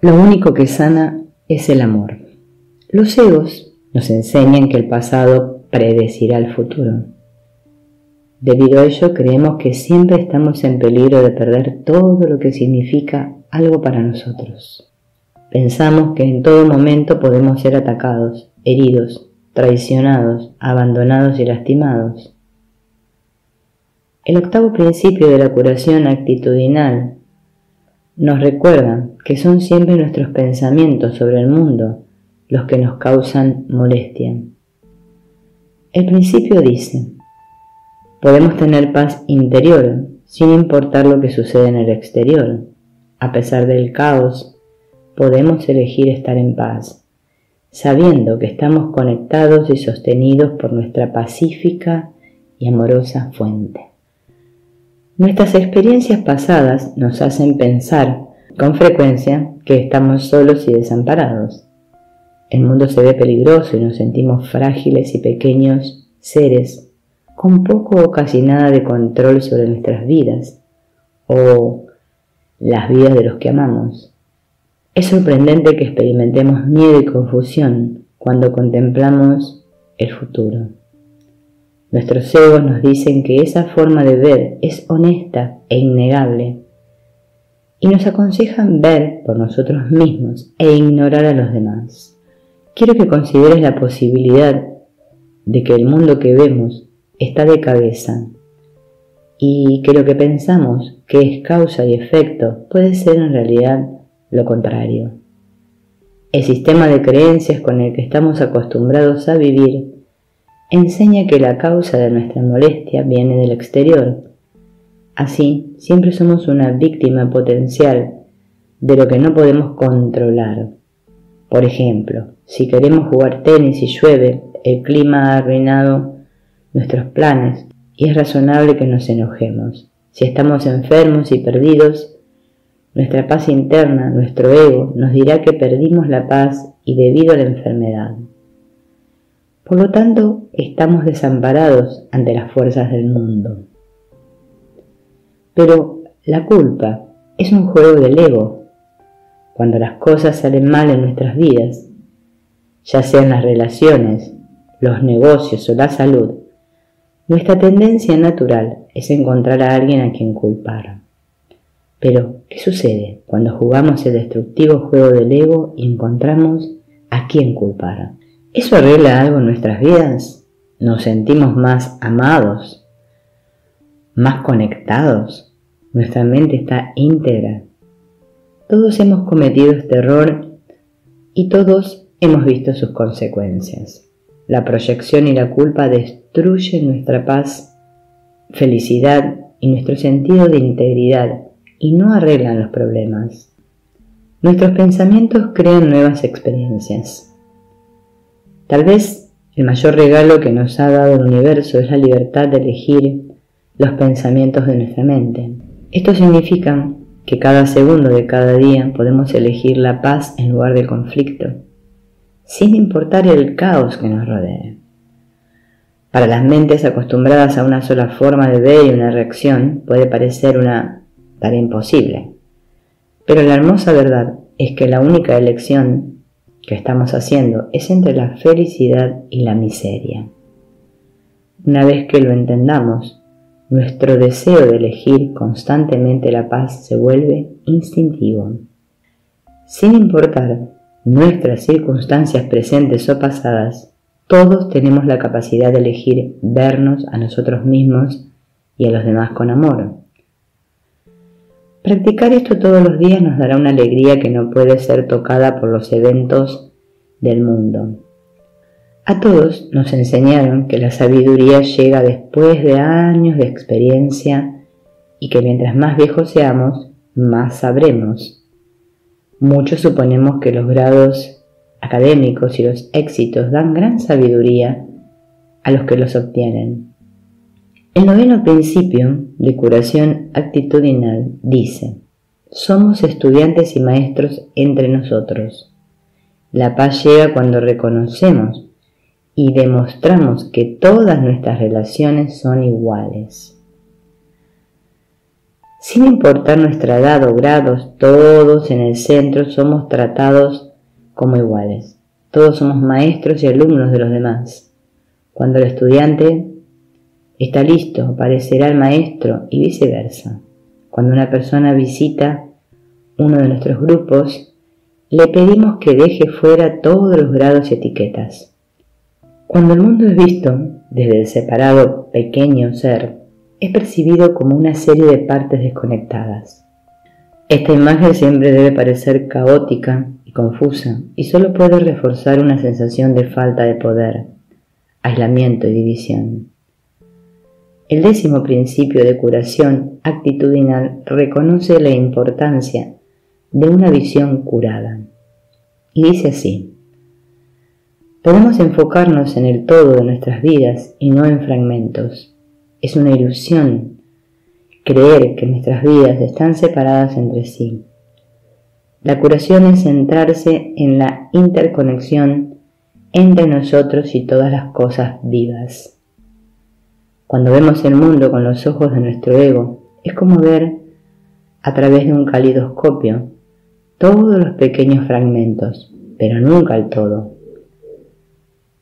Lo único que sana es el amor. Los egos nos enseñan que el pasado predecirá el futuro. Debido a ello, creemos que siempre estamos en peligro de perder todo lo que significa algo para nosotros. Pensamos que en todo momento podemos ser atacados, heridos, traicionados, abandonados y lastimados. El octavo principio de la curación actitudinal nos recuerda que son siempre nuestros pensamientos sobre el mundo los que nos causan molestia. El principio dice: podemos tener paz interior sin importar lo que sucede en el exterior. A pesar del caos, podemos elegir estar en paz, sabiendo que estamos conectados y sostenidos por nuestra pacífica y amorosa fuente. Nuestras experiencias pasadas nos hacen pensar con frecuencia que estamos solos y desamparados. El mundo se ve peligroso y nos sentimos frágiles y pequeños seres con poco o casi nada de control sobre nuestras vidas o las vidas de los que amamos. Es sorprendente que experimentemos miedo y confusión cuando contemplamos el futuro. Nuestros egos nos dicen que esa forma de ver es honesta e innegable y nos aconsejan ver por nosotros mismos e ignorar a los demás. Quiero que consideres la posibilidad de que el mundo que vemos está de cabeza y que lo que pensamos que es causa y efecto puede ser en realidad lo contrario. El sistema de creencias con el que estamos acostumbrados a vivir enseña que la causa de nuestra molestia viene del exterior. Así, siempre somos una víctima potencial de lo que no podemos controlar. Por ejemplo, si queremos jugar tenis y llueve, el clima ha arruinado nuestros planes y es razonable que nos enojemos. Si estamos enfermos y perdidos, nuestra paz interna, nuestro ego, nos dirá que perdimos la paz y debido a la enfermedad. Por lo tanto, estamos desamparados ante las fuerzas del mundo. Pero la culpa es un juego del ego. Cuando las cosas salen mal en nuestras vidas, ya sean las relaciones, los negocios o la salud, nuestra tendencia natural es encontrar a alguien a quien culpar. Pero, ¿qué sucede cuando jugamos el destructivo juego del ego y encontramos a quién culpar? ¿Eso arregla algo en nuestras vidas? ¿Nos sentimos más amados? ¿Más conectados? Nuestra mente está íntegra. Todos hemos cometido este error y todos hemos visto sus consecuencias. La proyección y la culpa destruyen nuestra paz, felicidad y nuestro sentido de integridad y no arreglan los problemas. Nuestros pensamientos crean nuevas experiencias. Tal vez el mayor regalo que nos ha dado el universo es la libertad de elegir los pensamientos de nuestra mente. Esto significa que cada segundo de cada día podemos elegir la paz en lugar del conflicto, sin importar el caos que nos rodea. Para las mentes acostumbradas a una sola forma de ver y una reacción, puede parecer una tarea imposible. Pero la hermosa verdad es que la única elección que estamos haciendo es entre la felicidad y la miseria. Una vez que lo entendamos, nuestro deseo de elegir constantemente la paz se vuelve instintivo. Sin importar nuestras circunstancias presentes o pasadas, todos tenemos la capacidad de elegir vernos a nosotros mismos y a los demás con amor. Practicar esto todos los días nos dará una alegría que no puede ser tocada por los eventos del mundo. A todos nos enseñaron que la sabiduría llega después de años de experiencia y que mientras más viejos seamos, más sabremos. Muchos suponemos que los grados académicos y los éxitos dan gran sabiduría a los que los obtienen. El noveno principio de curación actitudinal dice: somos estudiantes y maestros entre nosotros. La paz llega cuando reconocemos y demostramos que todas nuestras relaciones son iguales. Sin importar nuestra edad o grados, todos en el centro somos tratados como iguales. Todos somos maestros y alumnos de los demás. Cuando el estudiante está listo, aparecerá el maestro y viceversa. Cuando una persona visita uno de nuestros grupos, le pedimos que deje fuera todos los grados y etiquetas. Cuando el mundo es visto desde el separado pequeño ser, es percibido como una serie de partes desconectadas. Esta imagen siempre debe parecer caótica y confusa y solo puede reforzar una sensación de falta de poder, aislamiento y división. El 10º principio de curación actitudinal reconoce la importancia de una visión curada. Y dice así: podemos enfocarnos en el todo de nuestras vidas y no en fragmentos. Es una ilusión creer que nuestras vidas están separadas entre sí. La curación es centrarse en la interconexión entre nosotros y todas las cosas vivas. Cuando vemos el mundo con los ojos de nuestro ego, es como ver a través de un calidoscopio todos los pequeños fragmentos, pero nunca el todo.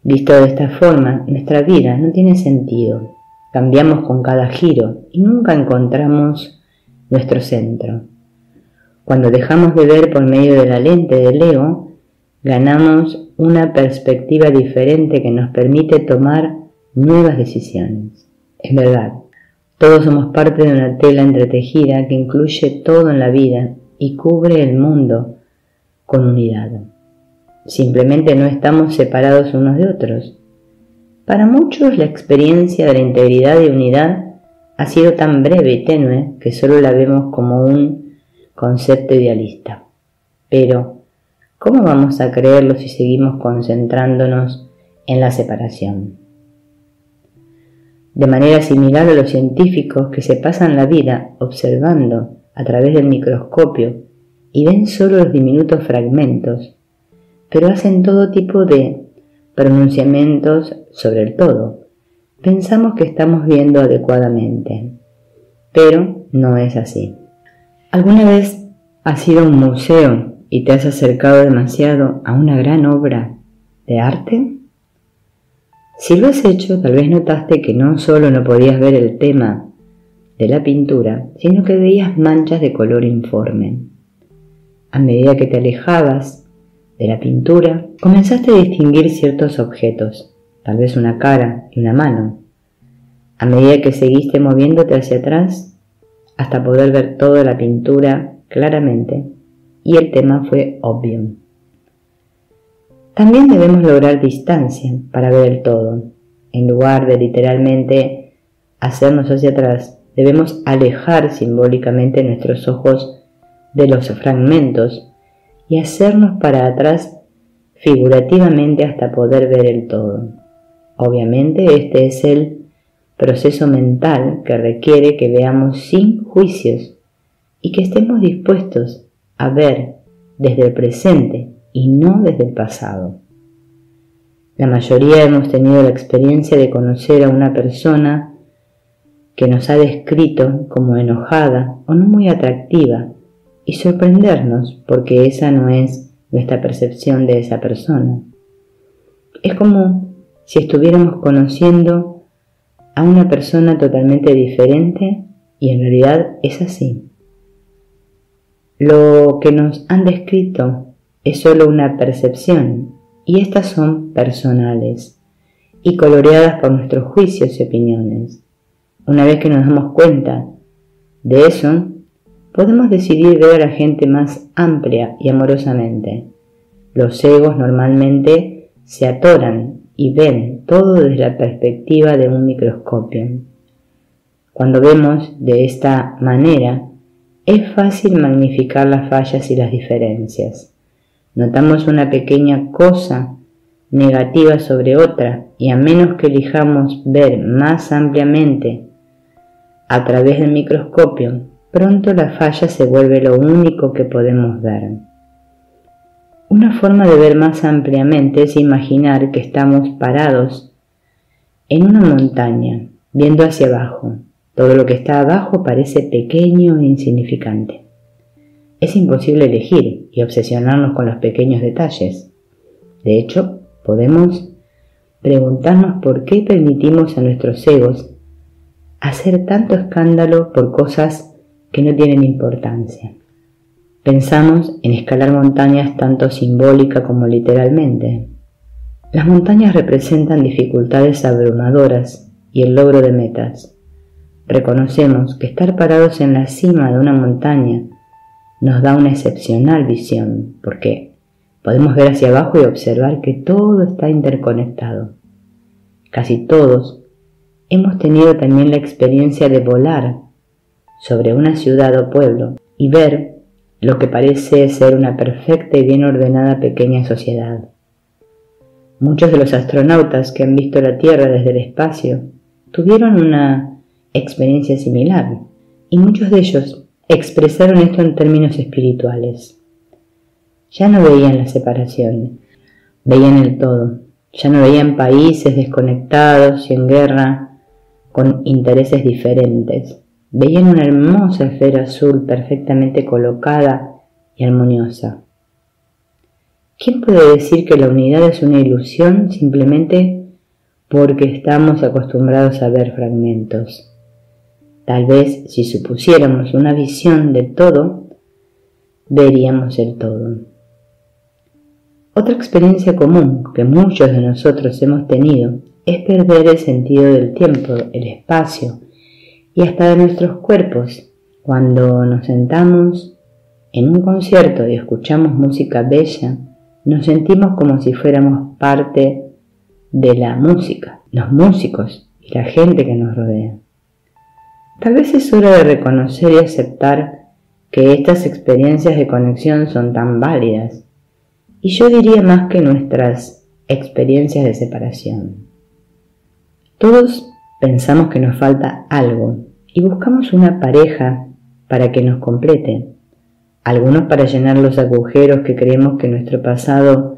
Visto de esta forma, nuestra vida no tiene sentido. Cambiamos con cada giro y nunca encontramos nuestro centro. Cuando dejamos de ver por medio de la lente del ego, ganamos una perspectiva diferente que nos permite tomar nuevas decisiones. Es verdad, todos somos parte de una tela entretejida que incluye todo en la vida y cubre el mundo con unidad. Simplemente no estamos separados unos de otros. Para muchos la experiencia de la integridad y unidad ha sido tan breve y tenue que solo la vemos como un concepto idealista. Pero, ¿cómo vamos a creerlo si seguimos concentrándonos en la separación? De manera similar a los científicos que se pasan la vida observando a través del microscopio y ven solo los diminutos fragmentos, pero hacen todo tipo de pronunciamientos sobre el todo. Pensamos que estamos viendo adecuadamente, pero no es así. ¿Alguna vez has ido a un museo y te has acercado demasiado a una gran obra de arte? Si lo has hecho, tal vez notaste que no solo no podías ver el tema de la pintura, sino que veías manchas de color informe. A medida que te alejabas de la pintura, comenzaste a distinguir ciertos objetos, tal vez una cara y una mano. A medida que seguiste moviéndote hacia atrás, hasta poder ver toda la pintura claramente, y el tema fue obvio. También debemos lograr distancia para ver el todo. En lugar de literalmente hacernos hacia atrás, debemos alejar simbólicamente nuestros ojos de los fragmentos y hacernos para atrás figurativamente hasta poder ver el todo. Obviamente este es el proceso mental que requiere que veamos sin juicios y que estemos dispuestos a ver desde el presente y no desde el pasado. La mayoría hemos tenido la experiencia de conocer a una persona que nos ha descrito como enojada o no muy atractiva y sorprendernos porque esa no es nuestra percepción de esa persona. Es como si estuviéramos conociendo a una persona totalmente diferente y en realidad es así. Lo que nos han descrito es solo una percepción y estas son personales y coloreadas por nuestros juicios y opiniones. Una vez que nos damos cuenta de eso, podemos decidir ver a la gente más amplia y amorosamente. Los egos normalmente se atoran y ven todo desde la perspectiva de un microscopio. Cuando vemos de esta manera, es fácil magnificar las fallas y las diferencias. Notamos una pequeña cosa negativa sobre otra y a menos que elijamos ver más ampliamente a través del microscopio, pronto la falla se vuelve lo único que podemos ver. Una forma de ver más ampliamente es imaginar que estamos parados en una montaña, viendo hacia abajo. Todo lo que está abajo parece pequeño e insignificante. Es imposible elegir y obsesionarnos con los pequeños detalles. De hecho, podemos preguntarnos por qué permitimos a nuestros egos hacer tanto escándalo por cosas que no tienen importancia. Pensamos en escalar montañas tanto simbólica como literalmente. Las montañas representan dificultades abrumadoras y el logro de metas. Reconocemos que estar parados en la cima de una montaña nos da una excepcional visión, porque podemos ver hacia abajo y observar que todo está interconectado. Casi todos hemos tenido también la experiencia de volar sobre una ciudad o pueblo y ver lo que parece ser una perfecta y bien ordenada pequeña sociedad. Muchos de los astronautas que han visto la Tierra desde el espacio tuvieron una experiencia similar, y muchos de ellos expresaron esto en términos espirituales. Ya no veían la separación, veían el todo. Ya no veían países desconectados y en guerra con intereses diferentes. Veían una hermosa esfera azul perfectamente colocada y armoniosa. ¿Quién puede decir que la unidad es una ilusión simplemente porque estamos acostumbrados a ver fragmentos? Tal vez si supusiéramos una visión del todo, veríamos el todo. Otra experiencia común que muchos de nosotros hemos tenido es perder el sentido del tiempo, el espacio y hasta de nuestros cuerpos. Cuando nos sentamos en un concierto y escuchamos música bella, nos sentimos como si fuéramos parte de la música, los músicos y la gente que nos rodea. Tal vez es hora de reconocer y aceptar que estas experiencias de conexión son tan válidas, y yo diría más que nuestras experiencias de separación. Todos pensamos que nos falta algo y buscamos una pareja para que nos complete, algunos para llenar los agujeros que creemos que nuestro pasado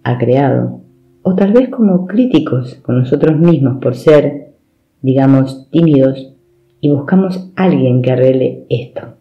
ha creado, o tal vez como críticos con nosotros mismos por ser, digamos, tímidos, y buscamos a alguien que arregle esto.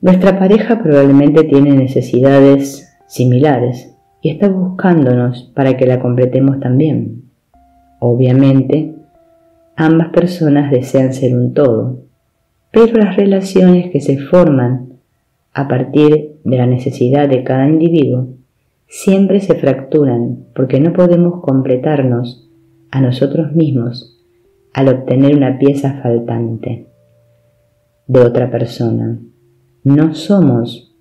Nuestra pareja probablemente tiene necesidades similares y está buscándonos para que la completemos también. Obviamente, ambas personas desean ser un todo, pero las relaciones que se forman a partir de la necesidad de cada individuo siempre se fracturan porque no podemos completarnos a nosotros mismos al obtener una pieza faltante de otra persona. No somos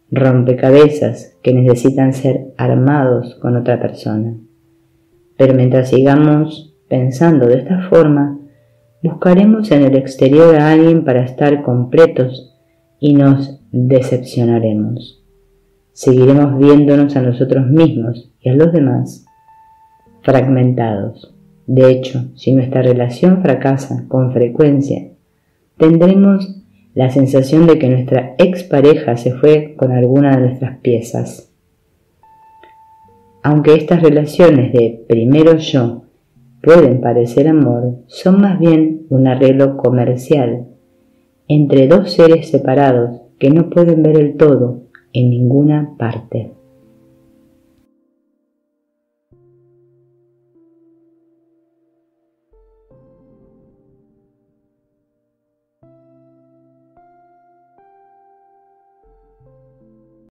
rompecabezas que necesitan ser armados con otra persona. Pero mientras sigamos pensando de esta forma, buscaremos en el exterior a alguien para estar completos y nos decepcionaremos. Seguiremos viéndonos a nosotros mismos y a los demás fragmentados. De hecho, si nuestra relación fracasa con frecuencia, tendremos la sensación de que nuestra expareja se fue con alguna de nuestras piezas. Aunque estas relaciones de primero yo pueden parecer amor, son más bien un arreglo comercial entre dos seres separados que no pueden ver el todo en ninguna parte.